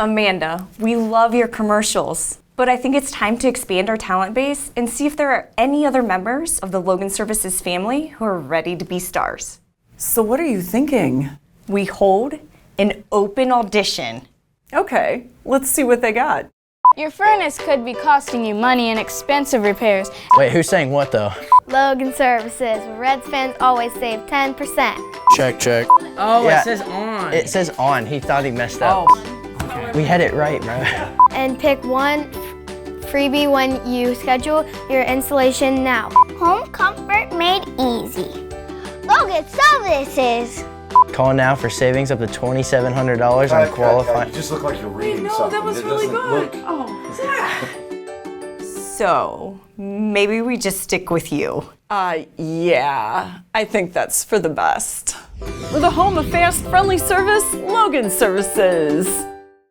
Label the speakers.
Speaker 1: Amanda, we love your commercials, but I think it's time to expand our talent base and see if there are any other members of the Logan Services family who are ready to be stars.
Speaker 2: So what are you thinking?
Speaker 1: We hold an open audition.
Speaker 2: Okay, let's see what they got.
Speaker 3: Your furnace could be costing you money and expensive repairs.
Speaker 4: Wait, who's saying what though?
Speaker 5: Logan Services, where Reds fans always save 10%.
Speaker 4: Check, check.
Speaker 6: Oh,
Speaker 4: Yeah.
Speaker 6: it says on.
Speaker 4: It says on. He thought he messed up.
Speaker 6: Oh.
Speaker 4: We had it right, bro.
Speaker 5: And pick one freebie when you schedule your installation now.
Speaker 7: Home comfort made easy. Logan Services.
Speaker 4: Call now for savings up to $2,700 on qualifying.
Speaker 8: You just look like you're reading
Speaker 2: No,
Speaker 8: something.
Speaker 2: that was
Speaker 8: It
Speaker 2: really
Speaker 8: doesn't
Speaker 2: good.
Speaker 8: look-
Speaker 2: Oh, Zach.
Speaker 1: So maybe we just stick with you.
Speaker 2: Yeah, I think that's for the best. We're the home of fast, friendly service, Logan Services.